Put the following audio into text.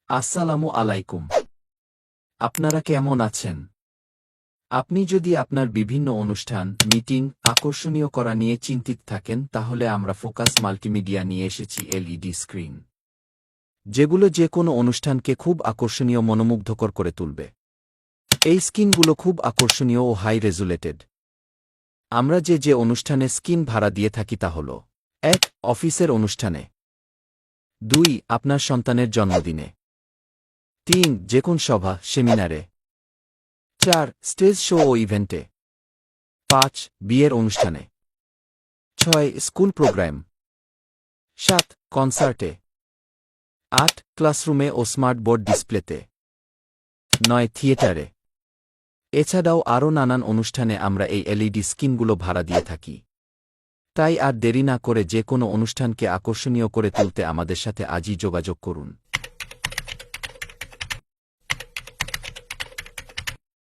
আসসালামু আলাইকুম। আপনারা কেমন আছেন? আপনি যদি আপনার বিভিন্ন অনুষ্ঠান, মিটিং আকর্ষণীয় করা নিয়ে চিন্তিত থাকেন তাহলে আমরা ফোকাস মাল্টিমিডিয়া নিয়ে এসেছি এলইডি স্ক্রিন, যেগুলো যে কোনো অনুষ্ঠানকে খুব আকর্ষণীয় মনোমুগ্ধকর করে তুলবে। এই স্ক্রিনগুলো খুব আকর্ষণীয় ও হাই রেজুলেটেড। আমরা যে অনুষ্ঠানে স্ক্রিন ভাড়া দিয়ে থাকি তা হল: ১. অফিসের অনুষ্ঠানে। ২. আপনার সন্তানের জন্মদিনে। ৩. যেকোন সভা, সেমিনারে। ৪. স্টেজ শো ও ইভেন্টে। ৫. বিয়ের অনুষ্ঠানে। ৬. School programme. ৭. কনসার্টে। ৮. ক্লাসরুমে ও স্মার্ট বোর্ড ডিসপ্লেতে। ৯. থিয়েটারে। এছাড়াও আরও নানান অনুষ্ঠানে আমরা এই এলইডি স্ক্রিনগুলো ভাড়া দিয়ে থাকি। তাই আর দেরি না করে যে কোনো অনুষ্ঠানকে আকর্ষণীয় করে তুলতে আমাদের সাথে আজই যোগাযোগ করুন।